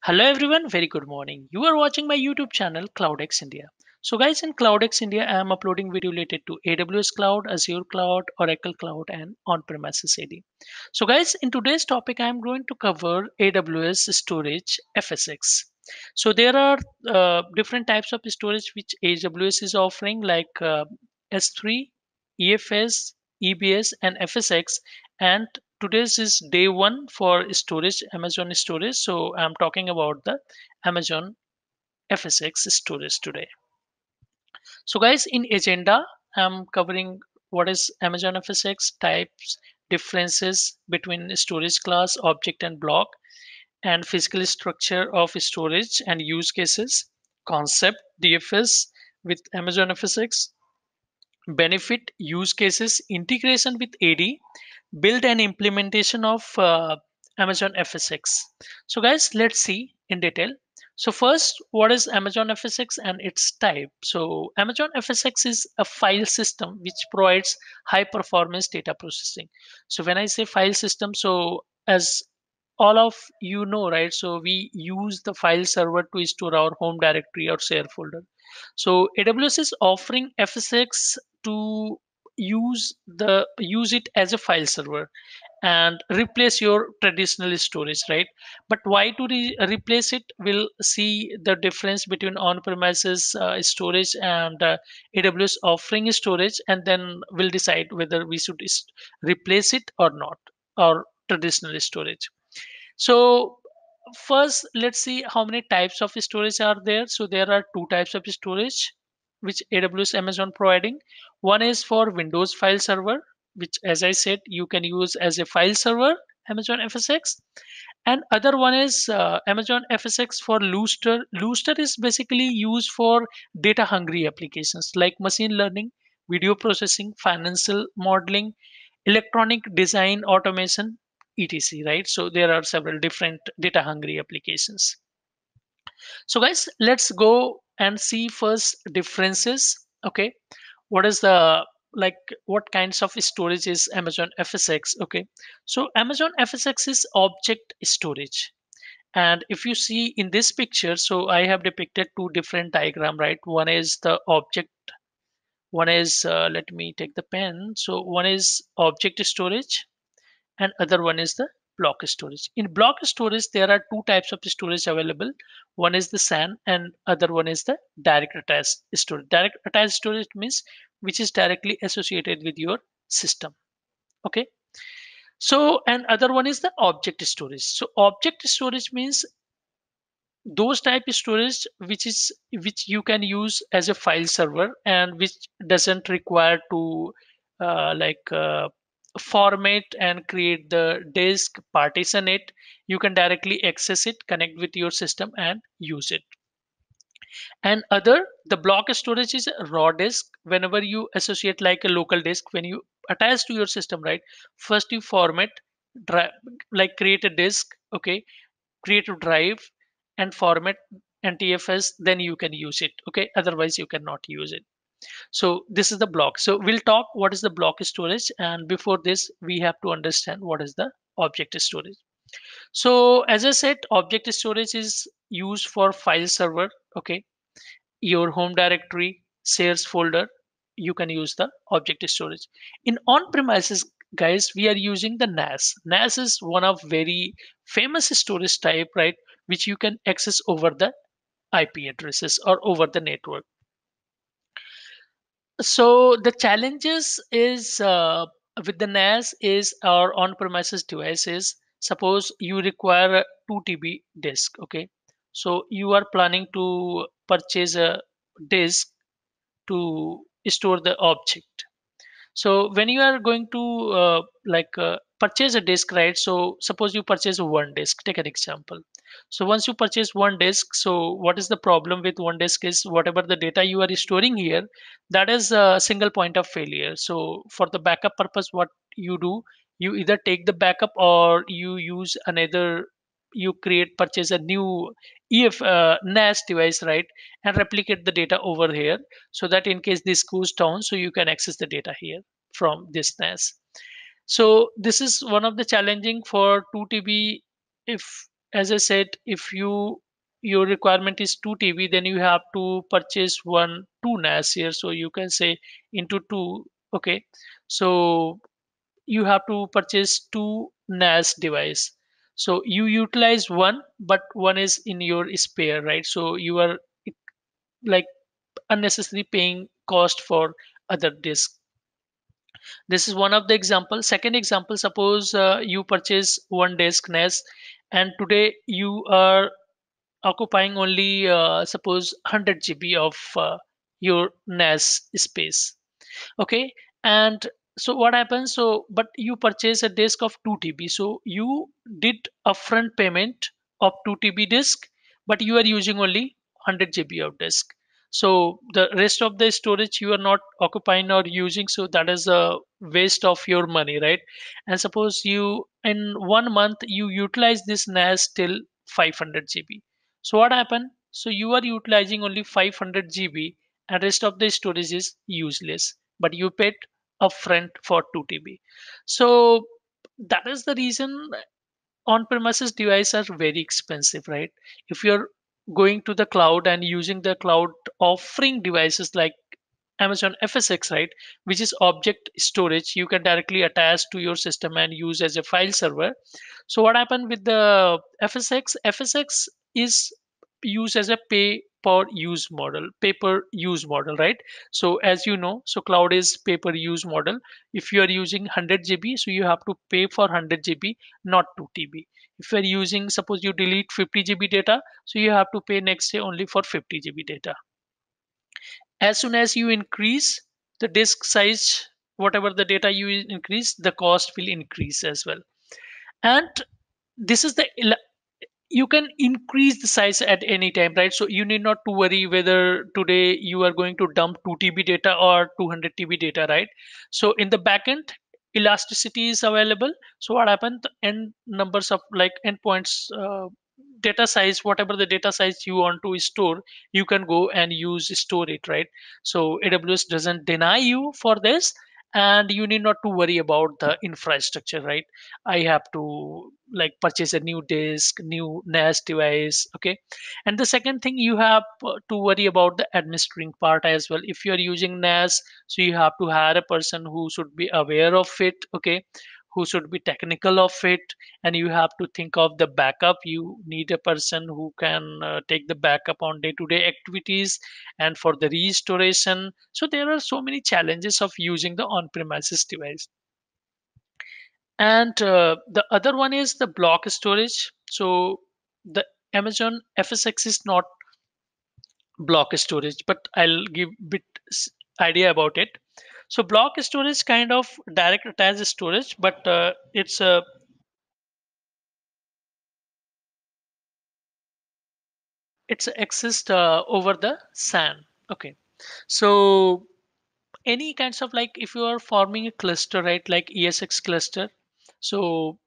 Hello everyone, very good morning. You are watching my YouTube channel CloudX India. So guys, in CloudX India, I am uploading video related to AWS Cloud, Azure Cloud, Oracle Cloud and on-premises AD. So guys, in today's topic, I am going to cover AWS storage FSX. So there are different types of storage which AWS is offering like S3, EFS, EBS and FSX, and today's is day one for storage, Amazon storage. So I'm talking about the Amazon FSX storage today. So guys, in agenda, I'm covering what is Amazon FSX, types, differences between storage class, object and block, and physical structure of storage and use cases, concept, DFS with Amazon FSX, benefit, use cases, integration with AD, build and implementation of Amazon FSX. So guys, let's see in detail. So first, what is Amazon FSX and its type? So Amazon FSX is a file system which provides high performance data processing. So when I say file system, so as all of you know, right, so we use the file server to store our home directory or share folder. So AWS is offering FSX to use it as a file server and replace your traditional storage, right? But why to replace it? We'll see the difference between on-premises storage and AWS offering storage, and then we'll decide whether we should replace it or not, or traditional storage. So first, let's see how many types of storage are there. So there are two types of storage which AWS Amazon providing. One is for Windows file server, which as I said, you can use as a file server, Amazon FSX. And other one is Amazon FSX for Lustre. Lustre is basically used for data hungry applications like machine learning, video processing, financial modeling, electronic design automation, etc, right? So there are several different data hungry applications. So guys, let's go and see first differences. Okay, what is the, like, what kinds of storage is Amazon FSX? Okay, so Amazon FSX is object storage. And if you see in this picture, so I have depicted two different diagram, right? One is the object, one is let me take the pen. So one is object storage and other one is the block storage. In block storage, there are two types of storage available. One is the SAN and other one is the direct attached storage. Direct attached storage means which is directly associated with your system. Okay. So and other one is the object storage. So object storage means those type of storage which you can use as a file server and which doesn't require to format and create the disk, partition it. You can directly access it, connect with your system and use it. And other, the block storage is a raw disk. Whenever you associate like a local disk, when you attach to your system, right, first you format, like create a disk, okay, create a drive and format NTFS, then you can use it. Okay, otherwise you cannot use it. So this is the block. So we'll talk what is the block storage, and before this we have to understand what is the object storage. So as I said, object storage is used for file server. Okay, your home directory, shares folder, you can use the object storage. In on premises, guys, we are using the NAS. NAS is one of very famous storage type, right, which you can access over the IP addresses or over the network. So the challenges is with the NAS is our on-premises devices. Suppose you require a 2 TB disk. Okay, so you are planning to purchase a disk to store the object. So when you are going to purchase a disk, right? So suppose you purchase one disk, take an example. So once you purchase one disk, so what is the problem with one disk is whatever the data you are storing here, that is a single point of failure. So for the backup purpose, what you do, you either take the backup or you use another, you create, purchase a new NAS device, right, and replicate the data over here, so that in case this goes down, so you can access the data here from this NAS. So this is one of the challenging for 2 TB. If as I said, if your requirement is 2 TB, then you have to purchase two NAS here. So you can say into two. Okay, so you have to purchase two NAS device. So you utilize one, but one is in your spare, right? So you are like unnecessarily paying cost for other disk. This is one of the example. Second example, suppose you purchase one disk NAS, and today you are occupying only suppose 100 GB of your NAS space. Okay, and so what happens, so but you purchase a disk of 2 TB, so you did upfront payment of 2 TB disk, but you are using only 100 GB of disk. So the rest of the storage you are not occupying or using, so that is a waste of your money, right? And suppose you in 1 month you utilize this NAS till 500 GB. So what happened, so you are utilizing only 500 GB and rest of the storage is useless, but you paid upfront for 2 TB. So that is the reason on-premises devices are very expensive, right? If you're going to the cloud and using the cloud offering devices like Amazon FSx, right, which is object storage, you can directly attach to your system and use as a file server. So what happened with the FSx? FSx is used as a pay per use model, right? So as you know, so cloud is pay per use model. If you are using 100 GB, so you have to pay for 100 GB, not 2 TB. If you are using, suppose you delete 50 GB data, so you have to pay next day only for 50 GB data. As soon as you increase the disk size, whatever the data you increase, the cost will increase as well. And this is the you can increase the size at any time, right? So you need not to worry whether today you are going to dump 2 TB data or 200 TB data, right? So in the backend, elasticity is available. So what happened, n numbers of like endpoints, data size, whatever the data size you want to store, you can go and store it, right? So AWS doesn't deny you for this, and you need not to worry about the infrastructure, right? I have to like purchase a new disk, new NAS device. Okay, and the second thing, you have to worry about the administering part as well. If you are using NAS, so you have to hire a person who should be aware of it. Okay, who should be technical of it, and you have to think of the backup. You need a person who can take the backup on day-to-day activities and for the restoration. So there are so many challenges of using the on-premises device. And the other one is the block storage. So the Amazon FSx is not block storage, but I'll give bit idea about it. So block storage kind of direct attached storage, but it's accessed over the SAN. Okay, so any kinds of, like if you are forming a cluster, right, like ESX cluster, so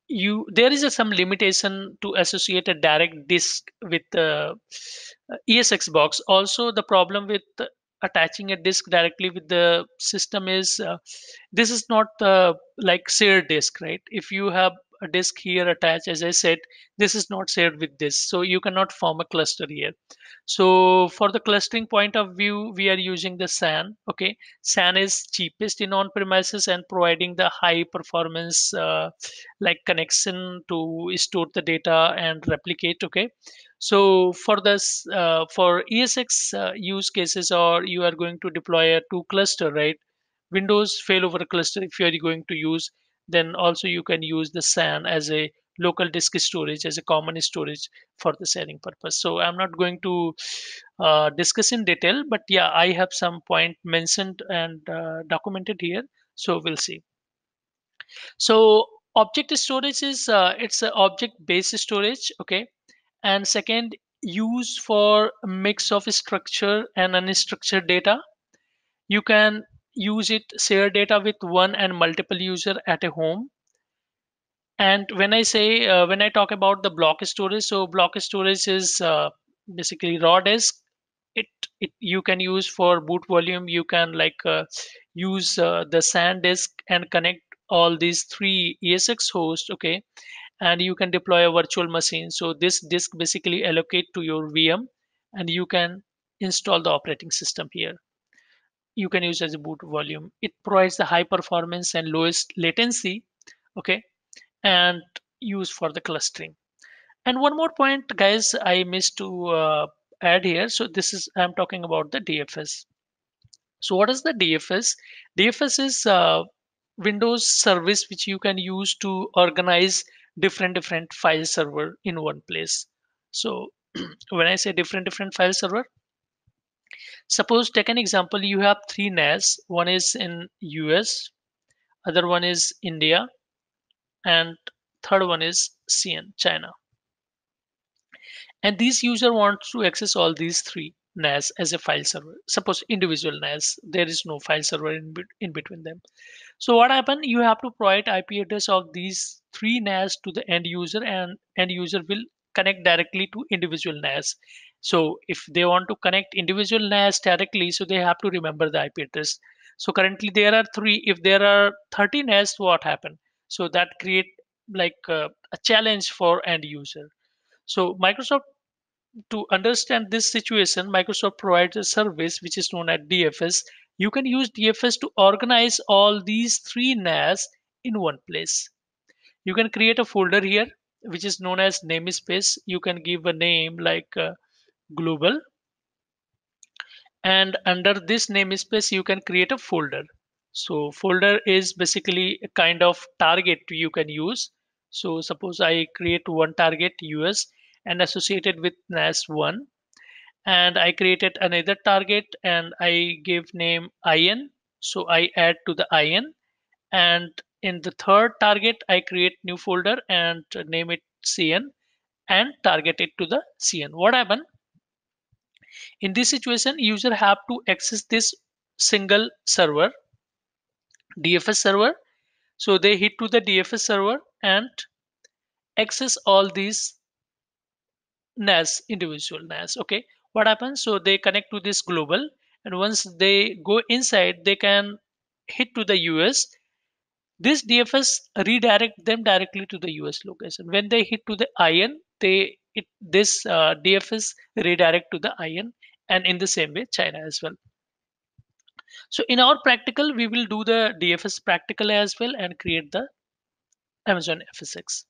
you there is some limitation to associate a direct disk with the ESX box. Also the problem with attaching a disk directly with the system is this is not like shared disk, right? If you have a disk here attached, as I said, this is not shared with this, so you cannot form a cluster here. So for the clustering point of view, we are using the SAN. Okay, SAN is cheapest in on premises and providing the high performance like connection to store the data and replicate. Okay, so for this for ESX use cases, or you are going to deploy a two cluster, right? Windows failover cluster, if you are going to use, then also you can use the SAN as a local disk storage, as a common storage for the sharing purpose. So I'm not going to discuss in detail, but yeah, I have some point mentioned and documented here. So we'll see. So object storage is it's a object based storage. Okay, and second, use for a mix of structured and unstructured data. You can use it, share data with one and multiple user at a home. And when I say when I talk about the block storage, so block storage is basically raw disk. It you can use for boot volume. You can like use the SAN disk and connect all these three ESX hosts. Okay, and you can deploy a virtual machine. So this disk basically allocate to your VM, and you can install the operating system here. You can use as a boot volume. It provides the high performance and lowest latency, okay, and use for the clustering. And one more point, guys, I missed to add here. So this is, I'm talking about the DFS. So what is the DFS? DFS is Windows service which you can use to organize different file server in one place. So when I say different file server, suppose take an example, you have three NAS. One is in US, other one is India, and third one is CN, China. And this user wants to access all these three NAS as a file server. Suppose individual NAS, there is no file server in between them. So what happened? You have to provide IP address of these three NAS to the end user, and end user will connect directly to individual NAS. So if they want to connect individual NAS directly, so they have to remember the IP address. So currently there are three. If there are 30 NAS, what happened? So that create like a challenge for end user. So Microsoft, to understand this situation, Microsoft provides a service which is known as DFS. You can use DFS to organize all these three NAS in one place. You can create a folder here, which is known as namespace. You can give a name like global, and under this namespace, you can create a folder. So folder is basically a kind of target you can use. So suppose I create one target US and associated with NAS1, and I created another target and I gave name IN. So I add to the IN, and in the third target I create new folder and name it CN and target it to the CN. What happened? In this situation, user have to access this single server, DFS server. So they hit to the DFS server and access all these NAS, individual NAS. Okay, what happens? So they connect to this global, and once they go inside, they can hit to the US. This DFS redirect them directly to the US location. When they hit to the IN, this DFS redirect to the IN, and in the same way China as well. So in our practical, we will do the DFS practical as well and create the Amazon FSX.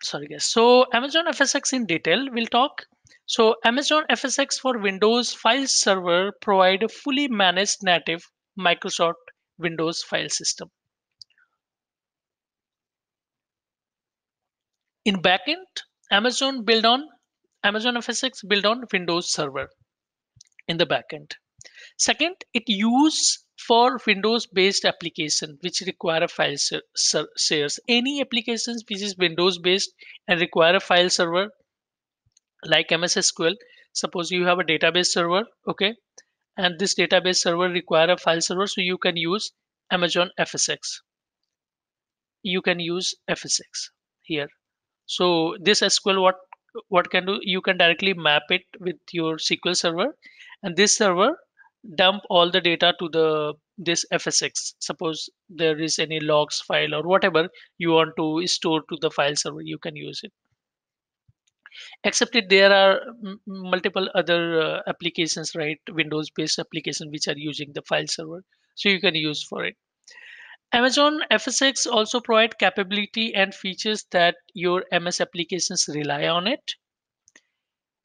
Sorry guys. So Amazon FSX in detail we'll talk. So Amazon FSX for Windows file server provide a fully managed native Microsoft Windows file system. In backend, Amazon FSX build on Windows Server in the backend. Second, it use for Windows-based application which require a file shares. Any applications which is Windows-based and require a file server like MS SQL. Suppose you have a database server, okay, and this database server require a file server, so you can use Amazon FSX. You can use FSX here. So this SQL, what can do? You can directly map it with your SQL server, and this server dump all the data to the this FSX. Suppose there is any logs file or whatever you want to store to the file server, you can use it. Except it, there are multiple other applications, right? Windows based applications which are using the file server, so you can use for it. Amazon FSX also provide capability and features that your MS applications rely on it.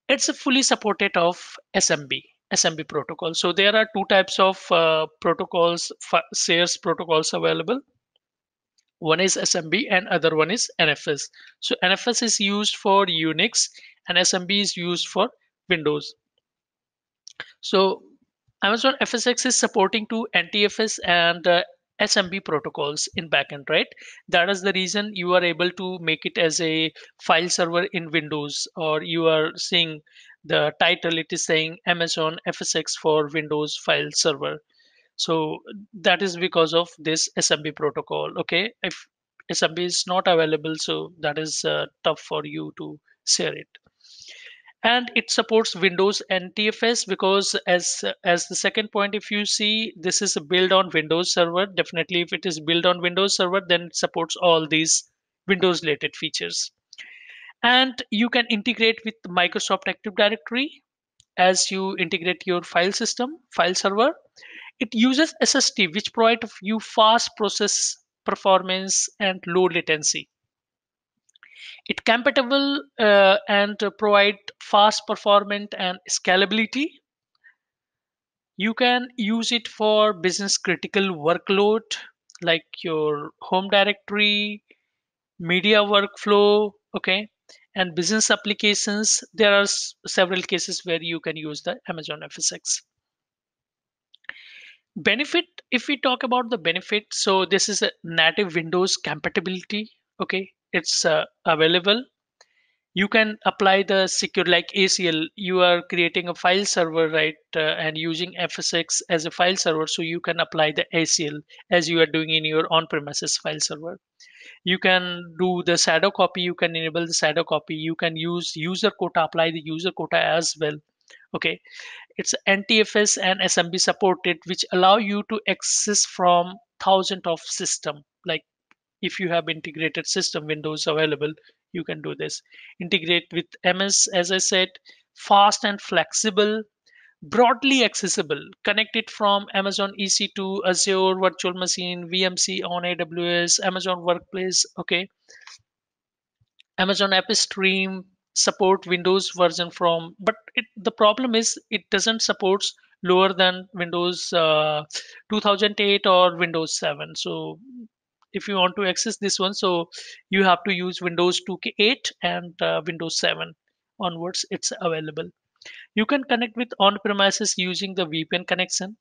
It's a fully supported of SMB protocol. So there are two types of protocols, shares protocols available. One is SMB and other one is NFS. So NFS is used for Unix and SMB is used for Windows. So Amazon FSX is supporting to NTFS and SMB protocols in backend, right? That is the reason you are able to make it as a file server in Windows, or you are seeing the title, it is saying Amazon FSX for Windows file server. So that is because of this SMB protocol. Okay, if SMB is not available, so that is tough for you to share it. And it supports Windows NTFS because as the second point, if you see, this is built on Windows Server. Definitely if it is built on Windows Server, then it supports all these Windows related features. And you can integrate with Microsoft Active Directory as you integrate your file system, file server. It uses SSD, which provide you fast process performance and low latency. It compatible and provide fast performance and scalability. You can use it for business critical workload like your home directory, media workflow, okay, and business applications. There are several cases where you can use the Amazon FSx. Benefit, if we talk about the benefit, so this is a native Windows compatibility, okay, it's available. You can apply the secure like ACL. You are creating a file server, right, and using FSx as a file server, so you can apply the ACL as you are doing in your on-premises file server. You can do the shadow copy, you can enable the shadow copy, you can use user quota, apply the user quota as well, okay. It's NTFS and SMB supported, which allow you to access from thousands of system. Like if you have integrated system Windows available, you can do this. Integrate with MS, as I said, fast and flexible, broadly accessible. Connect it from Amazon EC2, Azure Virtual Machine, VMC on AWS, Amazon Workplace, okay. Amazon App Stream support Windows version from, but the problem is it doesn't support lower than Windows 2008 or Windows 7. So if you want to access this one, so you have to use Windows 2K8 and Windows 7 onwards. It's available. You can connect with on-premises using the VPN connection.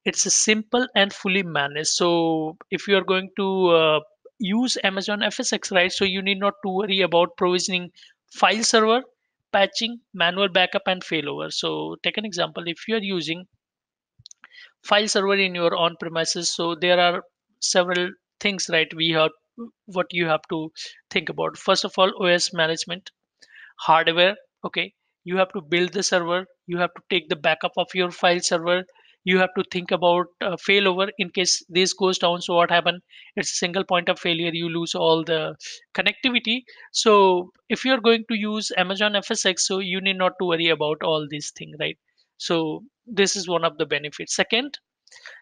It's a simple and fully managed. So if you are going to use Amazon FSx, right? So you need not to worry about provisioning file server, patching, manual backup, and failover. So take an example. If you are using file server in your on-premises, so there are several things, right? We have what you have to think about. First of all, OS management, hardware, okay. You have to build the server, you have to take the backup of your file server, you have to think about failover in case this goes down. So what happened, it's a single point of failure, you lose all the connectivity. So if you're going to use Amazon FSx, so you need not to worry about all these things, right? So this is one of the benefits. Second,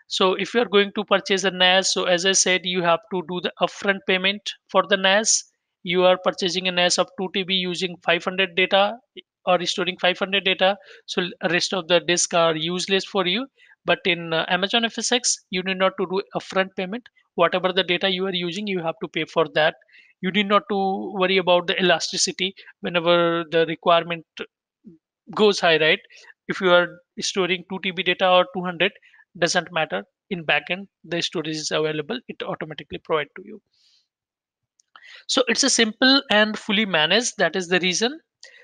so if you are going to purchase a NAS, so as I said, you have to do the upfront payment for the NAS. You are purchasing a NAS of 2 TB using 500 data or storing 500 data. So rest of the disk are useless for you. But in Amazon FSx, you need not to do upfront payment. Whatever the data you are using, you have to pay for that. You need not to worry about the elasticity whenever the requirement goes high, right? If you are storing 2 TB data or 200, doesn't matter. In backend, the storage is available. It automatically provide to you. So it's a simple and fully managed. That is the reason.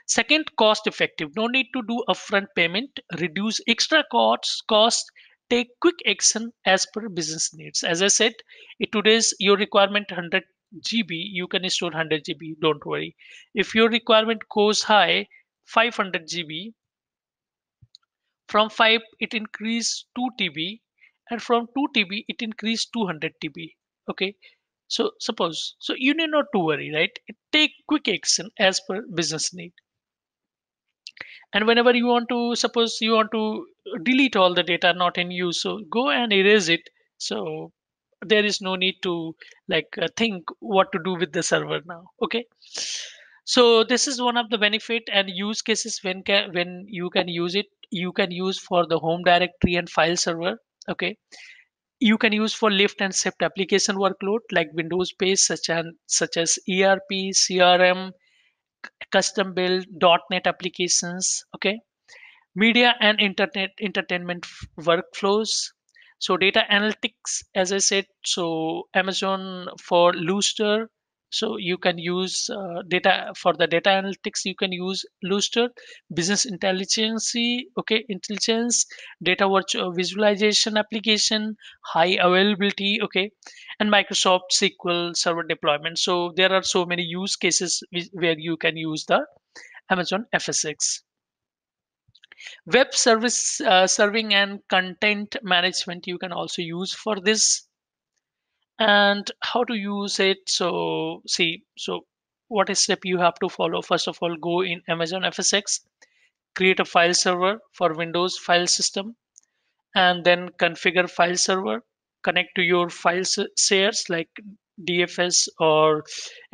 Second, cost effective. No need to do upfront payment. Reduce extra costs. Take quick action as per business needs. As I said, it today's your requirement 100 GB, you can store 100 GB. Don't worry. If your requirement goes high, 500 GB, from 5 it increased 2 TB, and from 2 TB it increased 200 TB, okay. So suppose, so you need not to worry, right? Take quick action as per business need. And whenever you want to, suppose you want to delete all the data not in use, so go and erase it. So there is no need to think what to do with the server now, okay. So this is one of the benefit and use cases when you can use it. You can use for the home directory and file server, okay. You can use for lift and shift application workload like Windows based such as ERP, CRM, custom build .NET applications, okay. Media and internet entertainment workflows. So data analytics, as I said, so Amazon for Lustre. So you can use data for the data analytics, you can use Lustre. Business intelligence, okay, intelligence, data visualization application, high availability, okay, and Microsoft SQL server deployment. So there are so many use cases where you can use the Amazon FSx. Web service serving and content management you can also use for this. and how to use it. So see, so what is step you have to follow? First of all, go in Amazon FSX, create a file server for Windows file system, and then configure file server, connect to your file shares like DFS, or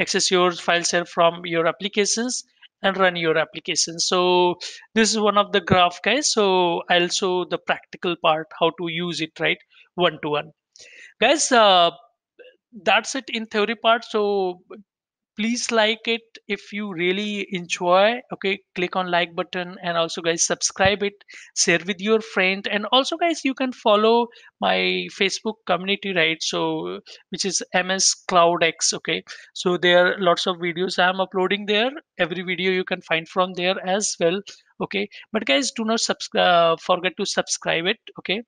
access your file share from your applications and run your application. So this is one of the graph, guys. So I'll show the practical part how to use it, right, one to one, guys. That's it in theory part. So please like it if you really enjoy. Okay, click on like button, and also guys subscribe it, share with your friend, and also guys you can follow my Facebook community, right? So which is MS Cloud X. Okay, so there are lots of videos I'm uploading there. Every video you can find from there as well. Okay, but guys do not forget to subscribe it. Okay,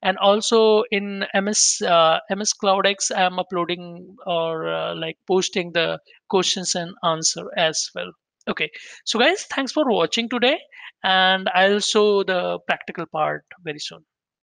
and also in MS Cloud X I'm uploading or like posting the questions and answer as well. Okay, so guys, thanks for watching today, and I'll show the practical part very soon.